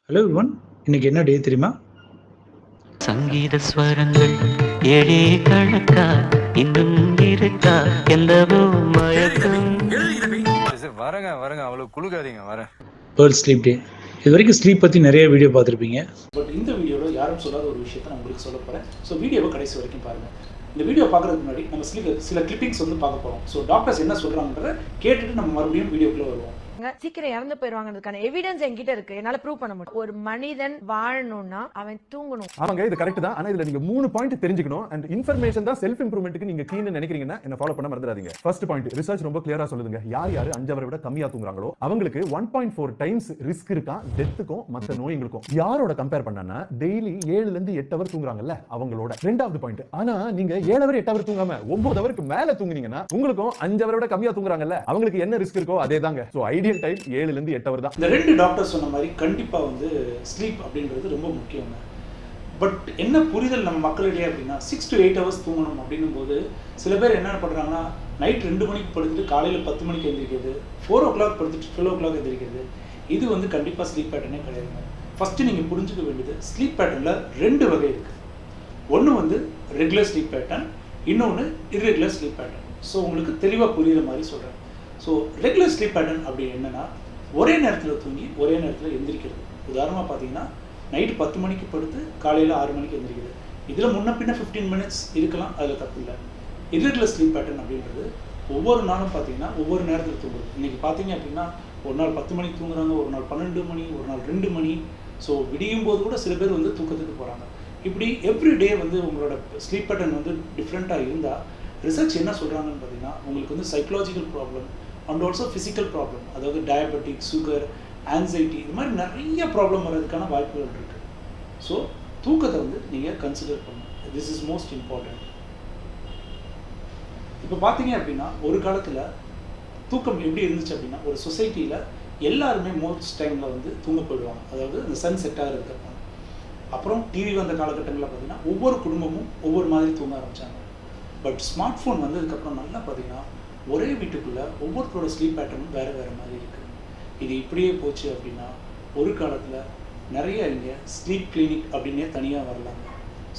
Hello everyone, இன்னைக்கு என்ன டே தெரியுமா? சங்கீத ஸ்வரங்கள் ஏழே கணக்கா இன்னும் இருக்கா எல்லவோ மயக்கம். வரங்க வரங்க அவ்வளவு குளுக்காதீங்க வரேன். World sleep day. இது வரைக்கும் ஸ்லீப் பற்றி நிறைய வீடியோ பார்த்துருப்பீங்க. பட் இந்த வீடியோவில் யாரும் சொல்லாத ஒரு விஷயத்தை நான் உங்களுக்கு சொல்ல போகிறேன். ஸோ வீடியோவை கடைசி வரைக்கும் பாருங்கள். இந்த வீடியோ பார்க்குறதுக்கு முன்னாடி நம்ம சில கிளிப்பிங்ஸ் வந்து பார்க்க போகிறோம். ஸோ டாக்டர்ஸ் என்ன சொல்கிறாங்கன்றத கேட்டுட்டு நம்ம மறுபடியும் வீடியோக்குள்ளே வருவோம். சீக்கிரம் இறந்து போயிருவாங்கிறதுக்கான எவிடன்ஸ் என்கிட்ட இருக்கு. என்னால ப்ரூவ் பண்ண முடியும். ஒரு மனிதன் வாழணும்னா அவன் தூங்கணும். ஆமாங்க, இது கரெக்ட் தான். ஆனா இதுல நீங்க 3 பாயிண்ட் தெரிஞ்சுக்கணும். அண்ட் இன்ஃபர்மேஷன் தான் செல்ஃப் இம்ப்ரூவ்மென்ட்க்கு நீங்க கீன்னு நினைக்கிறீங்கன்னா என்ன ஃபாலோ பண்ண மறந்துடாதீங்க. ஃபர்ஸ்ட் பாயிண்ட், ரிசர்ச் ரொம்ப கிளியரா சொல்லுதுங்க. யார் 5 ஹவரை விட கம்மியா தூங்குறாங்களோ அவங்களுக்கு 1.4 டைம்ஸ் ரிஸ்க் இருக்கா டெத்துக்கும் மற்ற நோய்களுக்கும். யாரோட கம்பேர் பண்ணனா டெய்லி 7ல இருந்து 8 ஹவர் தூங்குறாங்கல்ல அவங்களோட. ரெண்டாவது பாயிண்ட், ஆனா நீங்க 7 ஹவர் 8 ஹவர் தூங்காம 9 ஹவருக்கு மேல தூங்குனீங்கன்னா உங்களுக்கும் 5 ஹவரை விட கம்மியா தூங்குறாங்கல்ல அவங்களுக்கு என்ன ரிஸ்க் இருக்கோ அதே தாங்க. சோ ஐடியல் டைம் 7ல இருந்து 8 ஹவர் தான். இந்த 2 டாக்டர் சொன்ன மாதிரி கண்டிப்பாக வந்து ஸ்லீப் அப்படின்றது ரொம்ப முக்கியங்க. பட் என்ன புரிதல் நம்ம மக்களிடையே அப்படின்னா 6 to 8 ஹவர்ஸ் தூங்கணும் அப்படின்னும் போது சில பேர் என்ன பண்ணுறாங்கன்னா நைட் 2 மணிக்கு படுத்துட்டு காலையில் 10 மணிக்கு எழுந்திரிக்கிறது, 4 o'clock படுத்துட்டு 12 o'clock எழுந்திரிக்கிறது. இது வந்து கண்டிப்பாக ஸ்லீப் பேட்டர்னே கிடையாதுங்க. ஃபஸ்ட்டு நீங்கள் புரிஞ்சுக்க வேண்டியது ஸ்லீப் பேட்டர்னில் 2 வகை இருக்குது. ஒன்று வந்து ரெகுலர் ஸ்லீப் பேட்டர்ன், இன்னொன்று இர்ரெகுலர் ஸ்லீப் பேட்டர்ன். ஸோ உங்களுக்கு தெளிவாக புரிகிற மாதிரி சொல்கிறேன். ஸோ ரெகுலர் ஸ்லீப் பேட்டர்ன் அப்படி என்னென்னா ஒரே நேரத்தில் தூங்கி ஒரே நேரத்தில் எந்திரிக்கிறது. உதாரணமாக பார்த்தீங்கன்னா நைட்டு 10 மணிக்கு படுத்து காலையில் 6 மணிக்கு எந்திரிக்கிறது. இதில் முன்ன பின்ன 15 மினிட்ஸ் இருக்கலாம், அதில் தப்பு இல்லை. இர்ரெகுலர் ஸ்லீப் பேட்டர்ன் அப்படின்றது ஒவ்வொரு நாளும் பார்த்தீங்கன்னா ஒவ்வொரு நேரத்தில் தூங்குறது. இன்றைக்கி பார்த்தீங்க அப்படின்னா ஒரு நாள் 10 மணிக்கு தூங்குறாங்க, ஒரு நாள் 12 மணி, ஒரு நாள் 2 மணி. ஸோ விடியும் போது கூட சில பேர் வந்து தூக்கத்துக்கு போகிறாங்க. இப்படி எவ்ரி டே வந்து உங்களோட ஸ்லீப் பேட்டர்ன் வந்து டிஃப்ரெண்ட்டாக இருந்தால் ரிசர்ச் என்ன சொல்கிறாங்கன்னு பார்த்தீங்கன்னா உங்களுக்கு வந்து psychological problem and also physical problem, அதாவது டயபெட்டிக், சுகர், ஆன்சைட்டி, இது மாதிரி நிறைய ப்ராப்ளம் வர்றதுக்கான வாய்ப்புகள் இருக்குது. ஸோ தூக்கத்தை வந்து நீங்கள் கன்சிடர் பண்ணணும். This is most important. இப்போ பார்த்தீங்க அப்படின்னா ஒரு காலத்தில் தூக்கம் எப்படி இருந்துச்சு அப்படின்னா ஒரு சொசைட்டியில் எல்லாருமே மோஸ்ட் டைமில் வந்து தூங்க போயிடுவாங்க, அதாவது இந்த சன் செட் ஆகிறதுக்கு அப்புறம் டிவி வந்த காலகட்டங்களில் பார்த்தீங்கன்னா ஒவ்வொரு குடும்பமும் ஒவ்வொரு மாதிரி தூங்க ஆரம்பித்தாங்க. பட் ஸ்மார்ட் ஃபோன் வந்ததுக்கப்புறம் நல்லா பார்த்தீங்கன்னா ஒரே வீட்டுக்குள்ளே ஒவ்வொருத்தரோட ஸ்லீப் பேட்டர்னும் வேறு வேறு மாதிரி இருக்குது. இது இப்படியே போச்சு அப்படின்னா ஒரு காலத்தில் நிறைய இங்கே ஸ்லீப் கிளினிக் அப்படின்னே தனியாக வரலாங்க.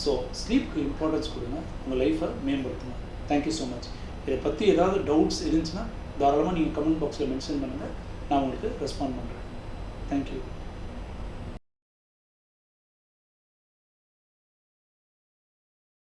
ஸோ ஸ்லீப்க்கு இம்பார்ட்டன்ஸ் கொடுங்க, உங்கள் லைஃப்பை மேம்படுத்துங்க. Thank you so much. இதை பற்றி ஏதாவது டவுட்ஸ் இருந்துச்சுன்னா தாராளமாக நீங்கள் கமெண்ட் பாக்ஸில் மென்ஷன் பண்ணுங்கள், நான் உங்களுக்கு ரெஸ்பாண்ட் பண்ணுறேன். தேங்க்யூ.